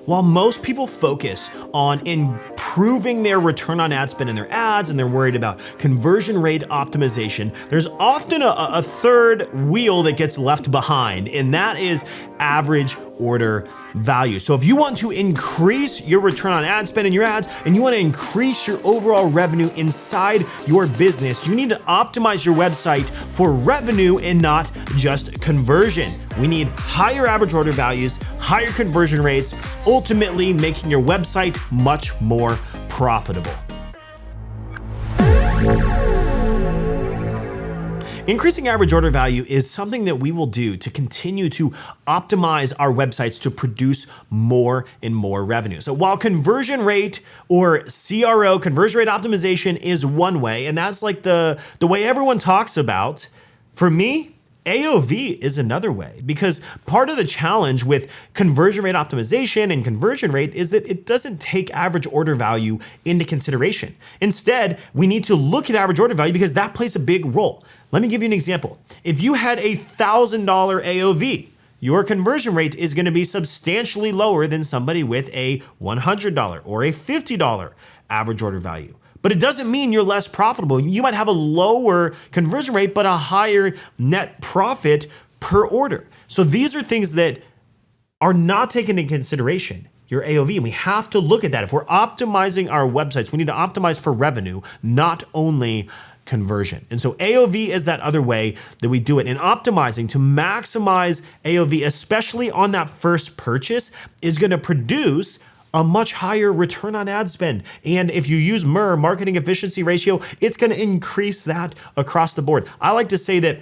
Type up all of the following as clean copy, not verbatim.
While most people focus on improving their return on ad spend in their ads and they're worried about conversion rate optimization, there's often a third wheel that gets left behind, and that is average order value. So if you want to increase your return on ad spend in your ads and you want to increase your overall revenue inside your business, you need to optimize your website for revenue and not just conversion. We need higher average order values, higher conversion rates, ultimately making your website much more profitable. Increasing average order value is something that we will do to continue to optimize our websites to produce more and more revenue. So while conversion rate or CRO, conversion rate optimization, is one way, and that's like the way everyone talks about, for me, AOV is another way, because part of the challenge with conversion rate optimization and conversion rate is that it doesn't take average order value into consideration. Instead, we need to look at average order value because that plays a big role. Let me give you an example. If you had a $1,000 AOV, your conversion rate is going to be substantially lower than somebody with a $100 or a $50 average order value. But it doesn't mean you're less profitable. You might have a lower conversion rate, but a higher net profit per order. So these are things that are not taken into consideration, your AOV, and we have to look at that. If we're optimizing our websites, we need to optimize for revenue, not only conversion. And so AOV is that other way that we do it. And optimizing to maximize AOV, especially on that first purchase, is going to produce a much higher return on ad spend. And if you use MER, marketing efficiency ratio, it's going to increase that across the board. I like to say that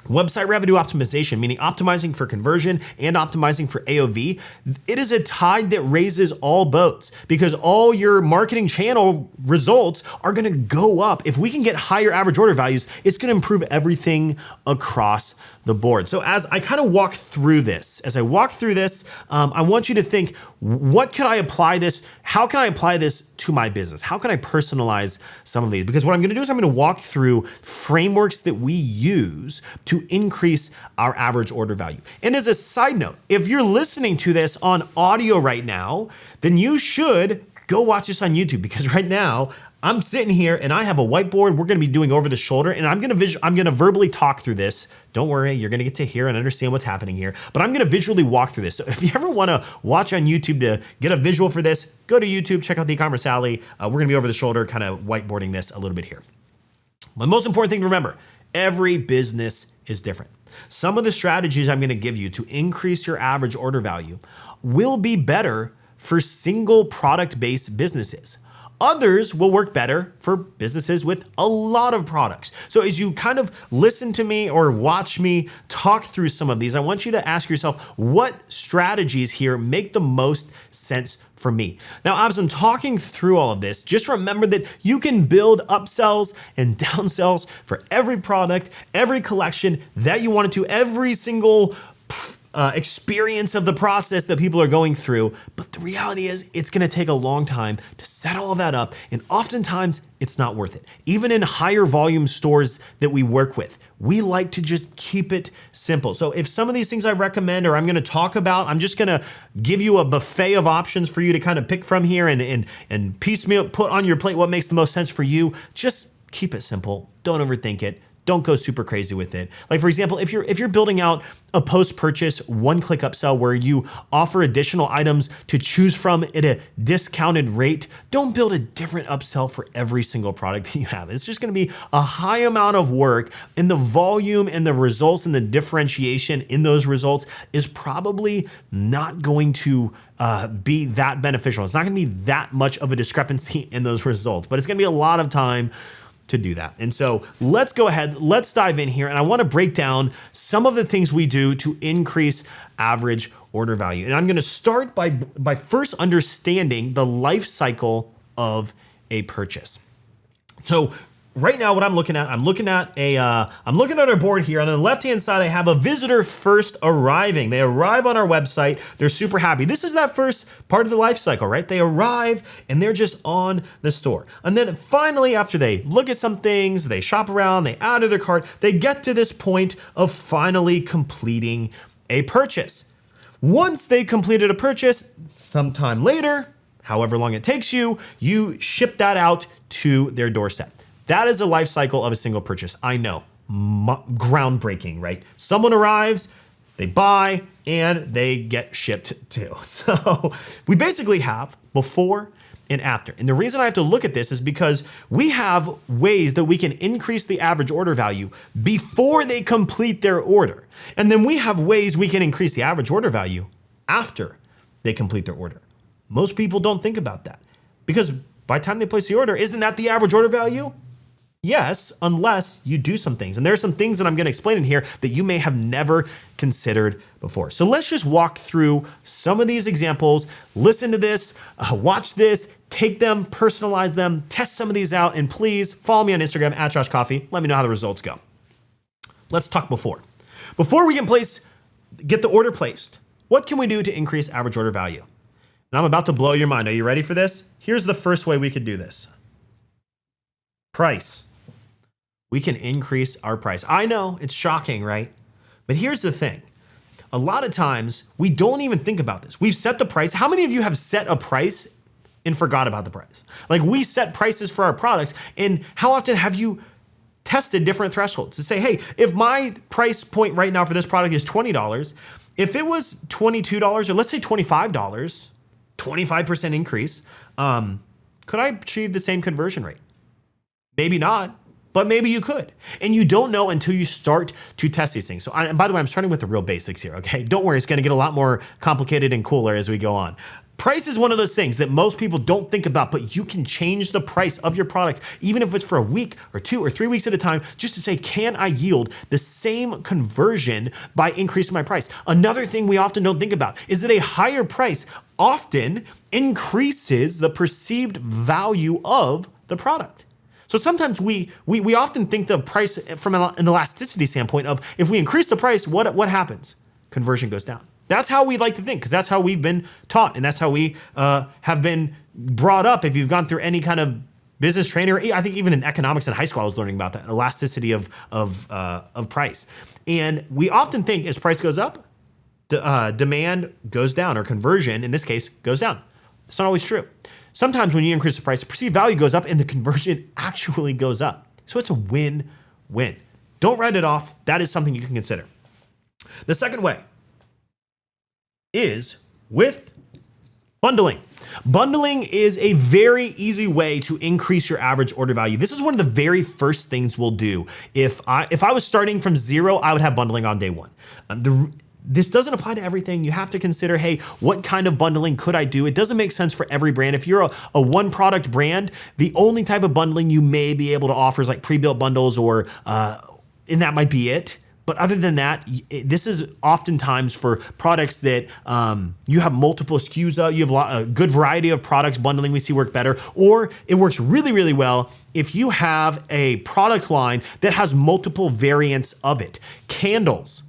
website revenue optimization, meaning optimizing for conversion and optimizing for AOV, it is a tide that raises all boats because all your marketing channel results are gonna go up. If we can get higher average order values, it's gonna improve everything across the board. So as I kind of walk through this, I want you to think, what could I apply this? How can I apply this to my business? How can I personalize some of these? Because what I'm gonna do is I'm gonna walk through frameworks that we use to increase our average order value. And as a side note, if you're listening to this on audio right now, then you should go watch this on YouTube, because right now I'm sitting here and I have a whiteboard. We're gonna be doing over the shoulder, and I'm gonna verbally talk through this. Don't worry, you're gonna get to hear and understand what's happening here, but I'm gonna visually walk through this. So if you ever wanna watch on YouTube to get a visual for this, go to YouTube, check out the e-commerce alley. We're gonna be over the shoulder, kind of whiteboarding this a little bit here. The most important thing to remember, every business is different. Some of the strategies I'm gonna give you to increase your average order value will be better for single product-based businesses. Others will work better for businesses with a lot of products. So as you kind of listen to me or watch me talk through some of these, I want you to ask yourself, what strategies here make the most sense for me? Now, as I'm talking through all of this, just remember that you can build upsells and downsells for every product, every collection that you wanted to, every single experience of the process that people are going through. But the reality is it's gonna take a long time to set all of that up, and oftentimes it's not worth it. Even in higher volume stores that we work with, we like to just keep it simple. So if some of these things I recommend or I'm gonna talk about, I'm just gonna give you a buffet of options for you to kind of pick from here and piecemeal, put on your plate what makes the most sense for you. Just keep it simple, don't overthink it. Don't go super crazy with it. Like for example, if you're building out a post-purchase one-click upsell where you offer additional items to choose from at a discounted rate, don't build a different upsell for every single product that you have. It's just gonna be a high amount of work, and the volume and the results and the differentiation in those results is probably not going to be that beneficial. It's not gonna be that much of a discrepancy in those results, but it's gonna be a lot of time to do that. And so let's go ahead, let's dive in here. And I wanna break down some of the things we do to increase average order value. And I'm gonna start by first understanding the life cycle of a purchase. So right now, what I'm looking at our board here. On the left-hand side, I have a visitor first arriving. They arrive on our website. They're super happy. This is that first part of the life cycle, right? They arrive and they're just on the store. And then finally, after they look at some things, they shop around, they add to their cart, they get to this point of finally completing a purchase. Once they completed a purchase, sometime later, however long it takes you, you ship that out to their doorstep. That is the life cycle of a single purchase. I know, groundbreaking, right? Someone arrives, they buy, and they get shipped too. So we basically have before and after. And the reason I have to look at this is because we have ways that we can increase the average order value before they complete their order. And then we have ways we can increase the average order value after they complete their order. Most people don't think about that because by the time they place the order, isn't that the average order value? Yes, unless you do some things. And there are some things that I'm going to explain in here that you may have never considered before. So let's just walk through some of these examples, listen to this, watch this, take them, personalize them, test some of these out, and please follow me on Instagram at Josh Coffee. Let me know how the results go. Let's talk before. Before we can get the order placed, what can we do to increase average order value? And I'm about to blow your mind. Are you ready for this? Here's the first way we could do this. Price. We can increase our price. I know it's shocking, right? But here's the thing. A lot of times we don't even think about this. We've set the price. How many of you have set a price and forgot about the price? Like we set prices for our products, and how often have you tested different thresholds to say, hey, if my price point right now for this product is $20, if it was $22 or let's say $25, 25% increase, could I achieve the same conversion rate? Maybe not, but maybe you could. And you don't know until you start to test these things. So, and by the way, I'm starting with the real basics here, okay? Don't worry, it's gonna get a lot more complicated and cooler as we go on. Price is one of those things that most people don't think about, but you can change the price of your products, even if it's for a week or 2 or 3 weeks at a time, just to say, can I yield the same conversion by increasing my price? Another thing we often don't think about is that a higher price often increases the perceived value of the product. So sometimes we often think the price from an elasticity standpoint of if we increase the price, what happens? Conversion goes down. That's how we like to think because that's how we've been taught and that's how we have been brought up. If you've gone through any kind of business training, or I think even in economics in high school, I was learning about that elasticity of price. And we often think as price goes up, demand goes down or conversion in this case goes down. That's not always true. Sometimes when you increase the price, the perceived value goes up and the conversion actually goes up. So it's a win-win. Don't write it off. That is something you can consider. The second way is with bundling. Bundling is a very easy way to increase your average order value. This is one of the very first things we'll do. If I was starting from zero, I would have bundling on day one. This doesn't apply to everything. You have to consider, hey, what kind of bundling could I do? It doesn't make sense for every brand. If you're a one product brand, the only type of bundling you may be able to offer is like pre-built bundles and that might be it. But other than that, this is oftentimes for products that you have multiple SKUs, you have a good variety of products. Bundling we see work better, or it works really, really well if you have a product line that has multiple variants of it. Candles.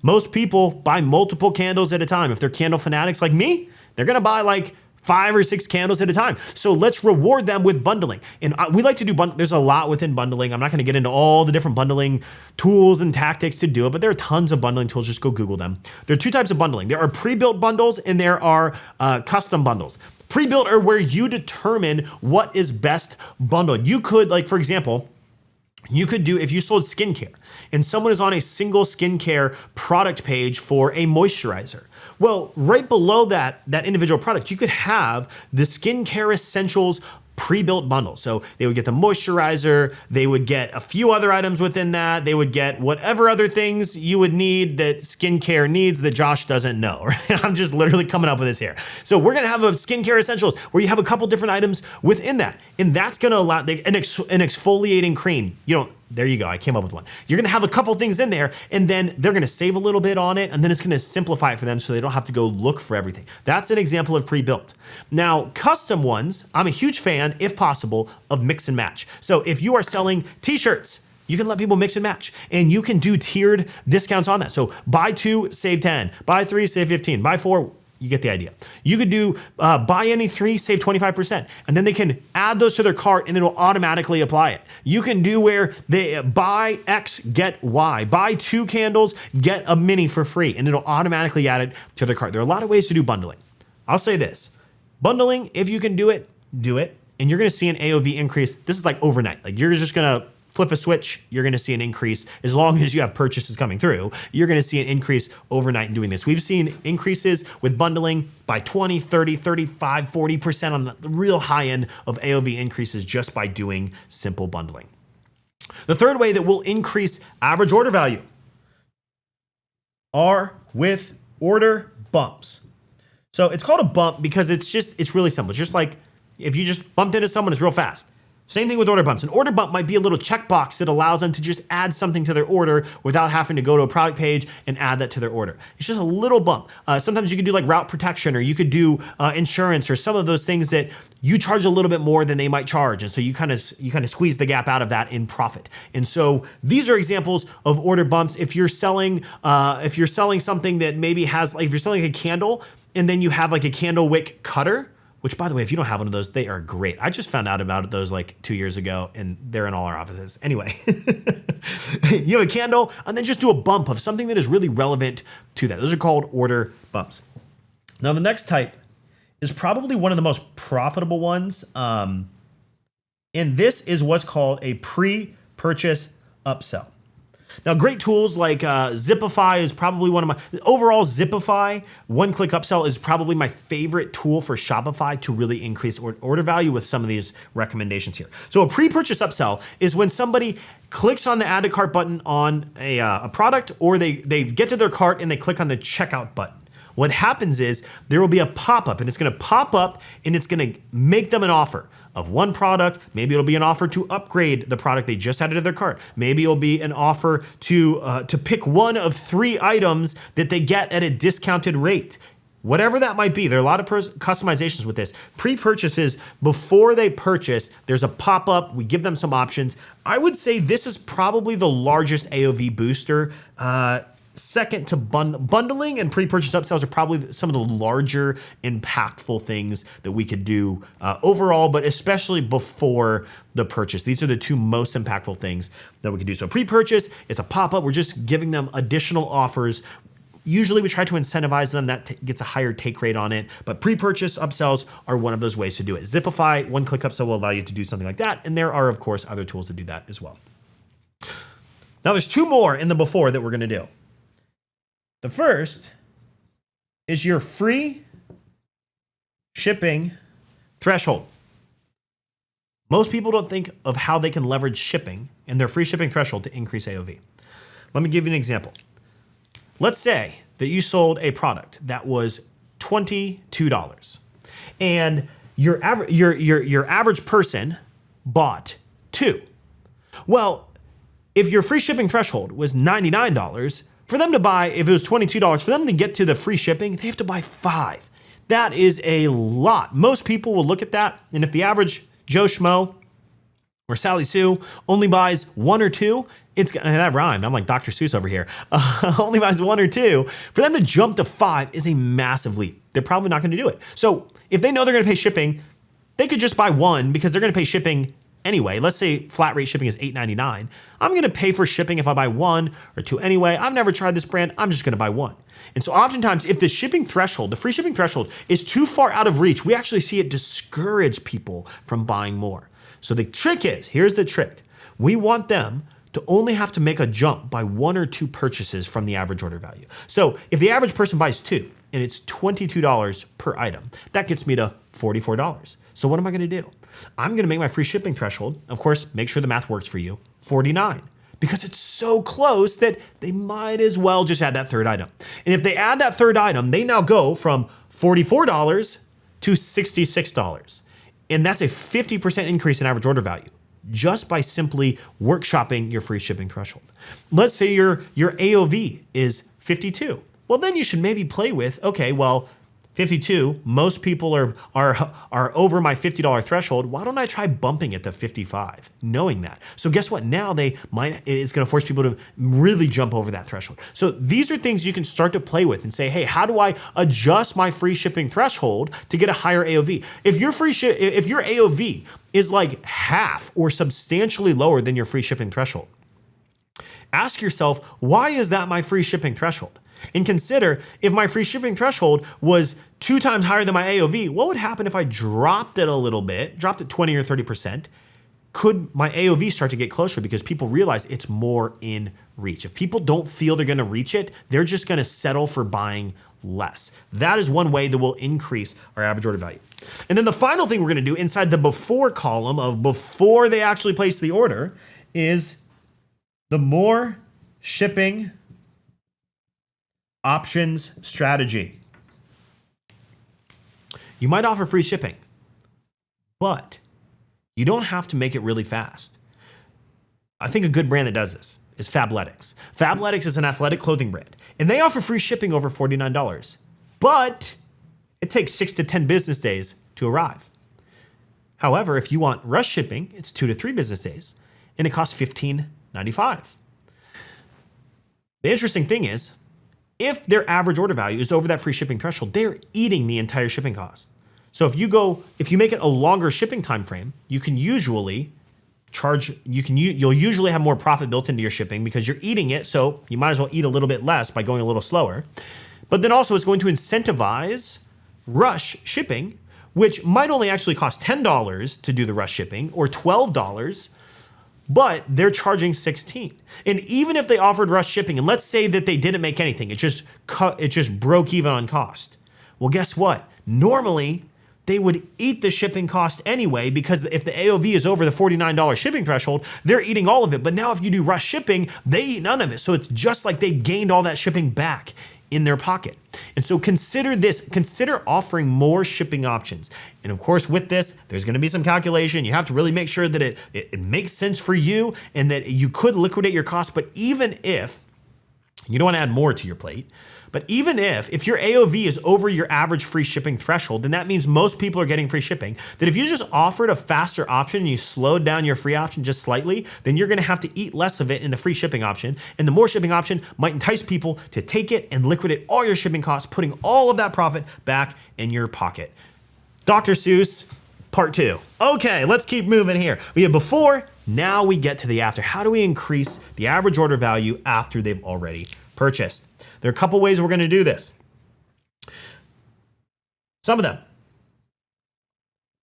Most people buy multiple candles at a time. If they're candle fanatics like me, they're gonna buy like 5 or 6 candles at a time. So let's reward them with bundling. And we like to do there's a lot within bundling. I'm not gonna get into all the different bundling tools and tactics to do it, but there are tons of bundling tools. Just go Google them. There are 2 types of bundling. There are pre-built bundles and there are custom bundles. Pre-built are where you determine what is best bundled. You could, like for example, you could do, if you sold skincare and someone is on a single skincare product page for a moisturizer. Well, right below that individual product, you could have the skincare essentials pre-built bundle. So they would get the moisturizer, they would get a few other items within that, they would get whatever other things you would need that skincare needs that Josh doesn't know, right? I'm just literally coming up with this here. So we're gonna have a skincare essentials where you have a couple different items within that. And that's gonna allow an exfoliating cream. There you go, I came up with one. You're gonna have a couple things in there and then they're gonna save a little bit on it and then it's gonna simplify it for them so they don't have to go look for everything. That's an example of pre-built. Now, custom ones, I'm a huge fan, if possible, of mix and match. So if you are selling t-shirts, you can let people mix and match and you can do tiered discounts on that. So buy 2, save 10, buy 3, save 15, buy 4, You get the idea. You could do buy any 3, save 25%, and then they can add those to their cart and it'll automatically apply it. You can do where they buy X, get Y. Buy 2 candles, get a mini for free, and it'll automatically add it to their cart. There are a lot of ways to do bundling. I'll say this, bundling, if you can do it, and you're gonna see an AOV increase. This is like overnight. Like you're just gonna flip a switch, you're gonna see an increase. As long as you have purchases coming through, you're gonna see an increase overnight in doing this. We've seen increases with bundling by 20, 30, 35, 40% on the real high end of AOV increases just by doing simple bundling. The third way that will increase average order value are with order bumps. So it's called a bump because it's really simple. It's just like if you just bumped into someone, it's real fast. Same thing with order bumps. An order bump might be a little checkbox that allows them to just add something to their order without having to go to a product page and add that to their order. It's just a little bump. Sometimes you could do like route protection, or you could do insurance, or some of those things that you charge a little bit more than they might charge. And so you kind of squeeze the gap out of that in profit. And so these are examples of order bumps. If you're selling something that maybe has, like if you're selling a candle and then you have like a candle wick cutter, which, by the way, if you don't have one of those, they are great. I just found out about those like 2 years ago, and they're in all our offices. Anyway, you have a candle, and then just do a bump of something that is really relevant to that. Those are called order bumps. Now, the next type is probably one of the most profitable ones, and this is what's called a pre-purchase upsell. Now, great tools like Zipify is probably one of my, overall Zipify, one-click upsell is probably my favorite tool for Shopify to really increase order value with some of these recommendations here. So a pre-purchase upsell is when somebody clicks on the add to cart button on a product, or they get to their cart and they click on the checkout button. What happens is there will be a pop-up, and it's gonna pop up and it's gonna make them an offer of one product. Maybe it'll be an offer to upgrade the product they just added to their cart. Maybe it'll be an offer to pick one of 3 items that they get at a discounted rate. Whatever that might be, there are a lot of customizations with this. Pre-purchases, before they purchase, there's a pop-up, we give them some options. I would say this is probably the largest AOV booster. Second to bundling and pre-purchase upsells are probably some of the larger impactful things that we could do overall, but especially before the purchase. These are the 2 most impactful things that we could do. So pre-purchase, it's a pop-up. We're just giving them additional offers. Usually we try to incentivize them. That gets a higher take rate on it, but pre-purchase upsells are one of those ways to do it. Zipify, one-click upsell will allow you to do something like that. And there are, of course, other tools to do that as well. Now there's 2 more in the before that we're gonna do. The first is your free shipping threshold. Most people don't think of how they can leverage shipping and their free shipping threshold to increase AOV. Let me give you an example. Let's say that you sold a product that was $22 and your average person bought 2. Well, if your free shipping threshold was $99, for them to buy, if it was $22, for them to get to the free shipping, they have to buy 5. That is a lot. Most people will look at that, and if the average Joe Schmo or Sally Sue only buys 1 or 2, it's that rhymed. I'm like Dr. Seuss over here. Only buys 1 or 2. For them to jump to 5 is a massive leap. They're probably not going to do it. So if they know they're going to pay shipping, they could just buy 1 because they're going to pay shipping anyway. Let's say flat rate shipping is $8.99. I'm gonna pay for shipping if I buy 1 or 2 anyway. I've never tried this brand, I'm just gonna buy 1. And so oftentimes if the shipping threshold, the free shipping threshold is too far out of reach, we actually see it discourage people from buying more. So the trick is, here's the trick. We want them to only have to make a jump by 1 or 2 purchases from the average order value. So if the average person buys 2 and it's $22 per item, that gets me to $44. So what am I gonna do? I'm gonna make my free shipping threshold, of course, make sure the math works for you, 49. Because it's so close that they might as well just add that 3rd item. And if they add that 3rd item, they now go from $44 to $66. And that's a 50% increase in average order value just by simply workshopping your free shipping threshold. Let's say your AOV is 52. Well, then you should maybe play with, okay, well, 52. Most people are over my $50 threshold. Why don't I try bumping it to 55? Knowing that. So guess what? Now it's going to force people to really jump over that threshold. So these are things you can start to play with and say, hey, how do I adjust my free shipping threshold to get a higher AOV? If your AOV is like half or substantially lower than your free shipping threshold, ask yourself, why is that my free shipping threshold? And consider, if my free shipping threshold was 2 times higher than my AOV, what would happen if I dropped it a little bit, dropped it 20 or 30%? Could my AOV start to get closer because people realize it's more in reach? If people don't feel they're gonna reach it, they're just gonna settle for buying less. That is one way that will increase our average order value. And then the final thing we're gonna do inside the before column of before they actually place the order is the more shipping options strategy. You might offer free shipping, but you don't have to make it really fast. I think a good brand that does this is Fabletics. Fabletics is an athletic clothing brand, and they offer free shipping over $49, but it takes 6 to 10 business days to arrive. However, if you want rush shipping, it's 2 to 3 business days, and it costs $15.95. The interesting thing is, if their average order value is over that free shipping threshold, they're eating the entire shipping cost. So if you make it a longer shipping time frame, you can usually you'll usually have more profit built into your shipping because you're eating it, so you might as well eat a little bit less by going a little slower. But then also it's going to incentivize rush shipping, which might only actually cost $10 to do the rush shipping or $12, but they're charging $16. And even if they offered rush shipping, and let's say that they didn't make anything, it just broke even on cost. Well, guess what? Normally, they would eat the shipping cost anyway, because if the AOV is over the $49 shipping threshold, they're eating all of it. But now if you do rush shipping, they eat none of it. So it's just like they gained all that shipping back in their pocket. And so consider offering more shipping options. And of course, with this, there's gonna be some calculation. You have to really make sure that it makes sense for you and that you could liquidate your costs. But even if, you don't wanna add more to your plate, but even if your AOV is over your average free shipping threshold, then that means most people are getting free shipping. That if you just offered a faster option and you slowed down your free option just slightly, then you're gonna have to eat less of it in the free shipping option. And the more shipping option might entice people to take it and liquidate all your shipping costs, putting all of that profit back in your pocket. Dr. Seuss, part 2. Okay, let's keep moving here. We have before, now we get to the after. How do we increase the average order value after they've already purchased? There are a couple ways we're going to do this. Some of them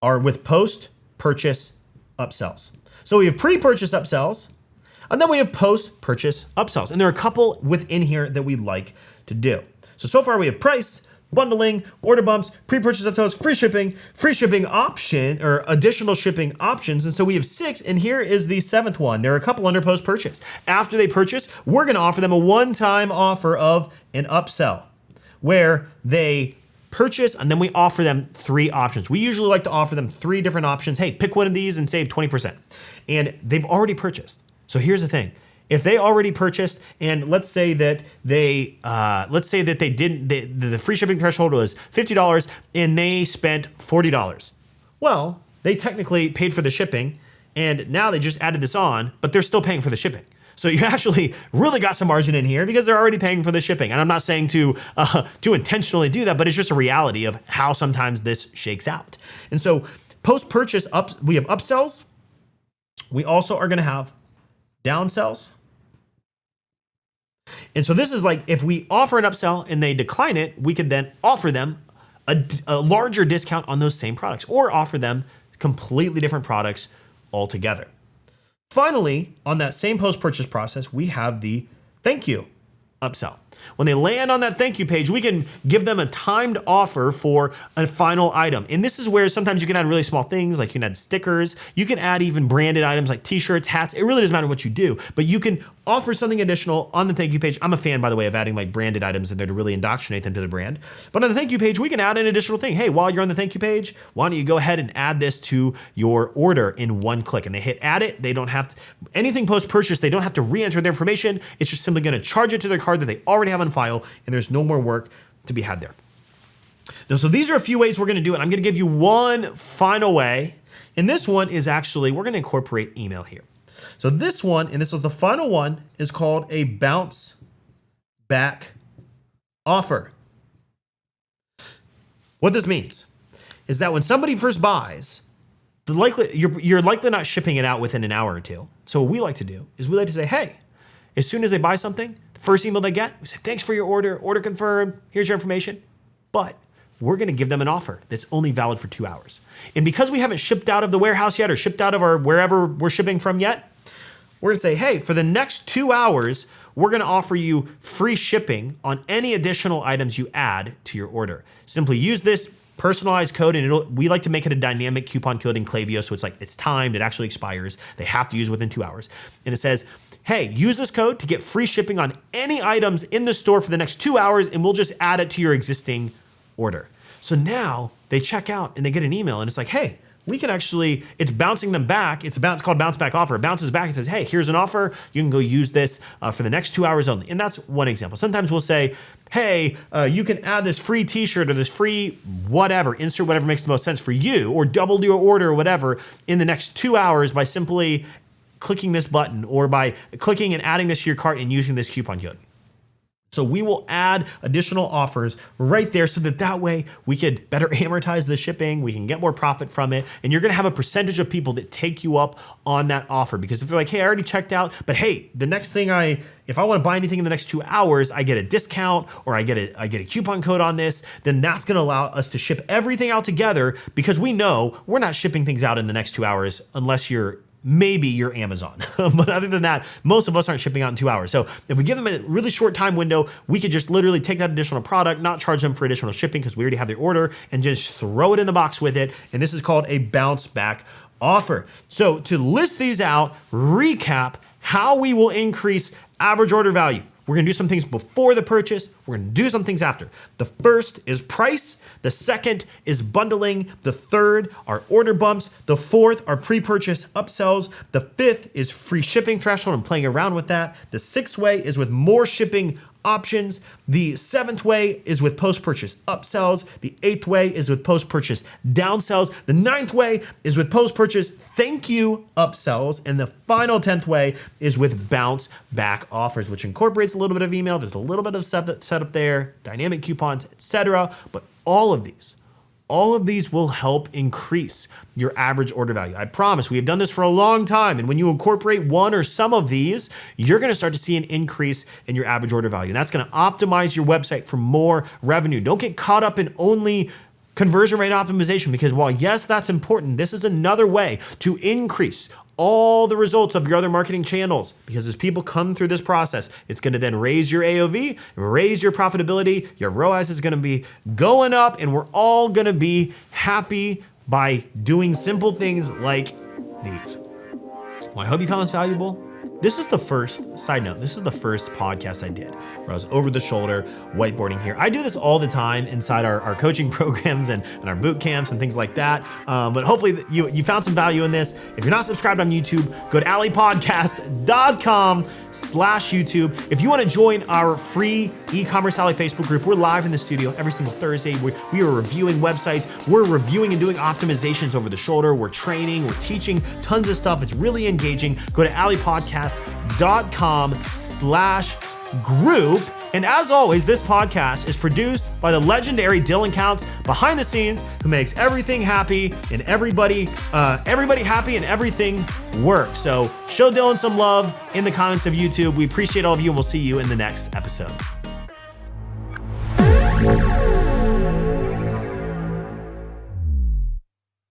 are with post-purchase upsells. So we have pre-purchase upsells, and then we have post-purchase upsells. And there are a couple within here that we like to do. So far we have price, bundling, order bumps, pre-purchase upsells, free shipping option, or additional shipping options. And so we have 6, and here is the 7th one. There are a couple under post-purchase. After they purchase, we're gonna offer them a one-time offer of an upsell, where they purchase, and then we offer them 3 options. We usually like to offer them 3 different options. Hey, pick one of these and save 20%. And they've already purchased. So here's the thing. If they already purchased, and let's say that the free shipping threshold was $50 and they spent $40. Well, they technically paid for the shipping, and now they just added this on, but they're still paying for the shipping. So you actually really got some margin in here because they're already paying for the shipping. And I'm not saying to intentionally do that, but it's just a reality of how sometimes this shakes out. And so post-purchase we have upsells. We also are gonna have downsells. And so this is like, if we offer an upsell and they decline it, we could then offer them a larger discount on those same products, or offer them completely different products altogether. Finally, on that same post-purchase process, we have the thank you upsell. When they land on that thank you page, we can give them a timed offer for a final item. And this is where sometimes you can add really small things, like you can add stickers, you can add even branded items like t-shirts, hats. It really doesn't matter what you do, but you can offer something additional on the thank you page. I'm a fan, by the way, of adding like branded items in there to really indoctrinate them to the brand. But on the thank you page, we can add an additional thing. Hey, while you're on the thank you page, why don't you go ahead and add this to your order in one click? And they hit add it. They don't have to, anything post-purchase, they don't have to re-enter their information. It's just simply gonna charge it to their card that they already have on file, and there's no more work to be had there. Now, so these are a few ways we're gonna do it. I'm gonna give you one final way. And this one is actually, we're gonna incorporate email here. So this one, and this is the final one, is called a bounce back offer. What this means is that when somebody first buys, you're likely not shipping it out within an hour or two. So what we like to do is we like to say, hey, as soon as they buy something, the first email they get, we say, thanks for your order confirmed, here's your information. But we're gonna give them an offer that's only valid for 2 hours. And because we haven't shipped out of the warehouse yet or shipped out of our wherever we're shipping from yet, we're gonna say, hey, for the next 2 hours, we're gonna offer you free shipping on any additional items you add to your order. Simply use this personalized code, and we like to make it a dynamic coupon code in Klaviyo, so it's timed, it actually expires. They have to use it within 2 hours. And it says, hey, use this code to get free shipping on any items in the store for the next 2 hours, and we'll just add it to your existing order. So now they check out and they get an email, and it's like, hey, we can actually, it's bouncing them back. It's called bounce back offer. It bounces back and says, hey, here's an offer. You can go use this for the next 2 hours only. And that's one example. Sometimes we'll say, hey, you can add this free t-shirt or this free whatever, insert whatever makes the most sense for you, or double your order or whatever in the next 2 hours by simply clicking this button or by clicking and adding this to your cart and using this coupon code. So we will add additional offers right there so that way we could better amortize the shipping, we can get more profit from it, and you're gonna have a percentage of people that take you up on that offer. Because if they're like, hey, I already checked out, but hey, the next thing if I wanna buy anything in the next 2 hours, I get a discount or I get a coupon code on this, then that's gonna allow us to ship everything out together, because we know we're not shipping things out in the next 2 hours unless maybe you're Amazon. But other than that, most of us aren't shipping out in 2 hours. So if we give them a really short time window, we could just literally take that additional product, not charge them for additional shipping because we already have their order, and just throw it in the box with it. And this is called a bounce back offer. So to list these out, recap how we will increase average order value. We're gonna do some things before the purchase. We're gonna do some things after. The first is price. The second is bundling. The third are order bumps. The fourth are pre-purchase upsells. The fifth is free shipping threshold and playing around with that. The sixth way is with more shipping options. The seventh way is with post-purchase upsells. The eighth way is with post-purchase downsells. The ninth way is with post-purchase thank you upsells. And the final 10th way is with bounce back offers, which incorporates a little bit of email. There's a little bit of setup there, dynamic coupons, etc. But all of these will help increase your average order value. I promise, we have done this for a long time. And when you incorporate one or some of these, you're gonna start to see an increase in your average order value. And that's gonna optimize your website for more revenue. Don't get caught up in only conversion rate optimization, because while yes, that's important, this is another way to increase all the results of your other marketing channels. Because as people come through this process, it's gonna then raise your AOV, raise your profitability, your ROAS is gonna be going up, and we're all gonna be happy by doing simple things like these. Well, I hope you found this valuable. This is the first, side note, this is the first podcast I did where I was over the shoulder whiteboarding here. I do this all the time inside our coaching programs and our boot camps and things like that. But hopefully you found some value in this. If you're not subscribed on YouTube, go to alleypodcast.com/YouTube. If you want to join our free e-commerce Alley Facebook group, we're live in the studio every single Thursday. We are reviewing websites. We're reviewing and doing optimizations over the shoulder. We're training, we're teaching tons of stuff. It's really engaging. Go to alleypodcast.com/group. And as always, this podcast is produced by the legendary Dylan Counts behind the scenes, who makes everything happy and everybody happy and everything work. So show Dylan some love in the comments of YouTube. We appreciate all of you, and we'll see you in the next episode.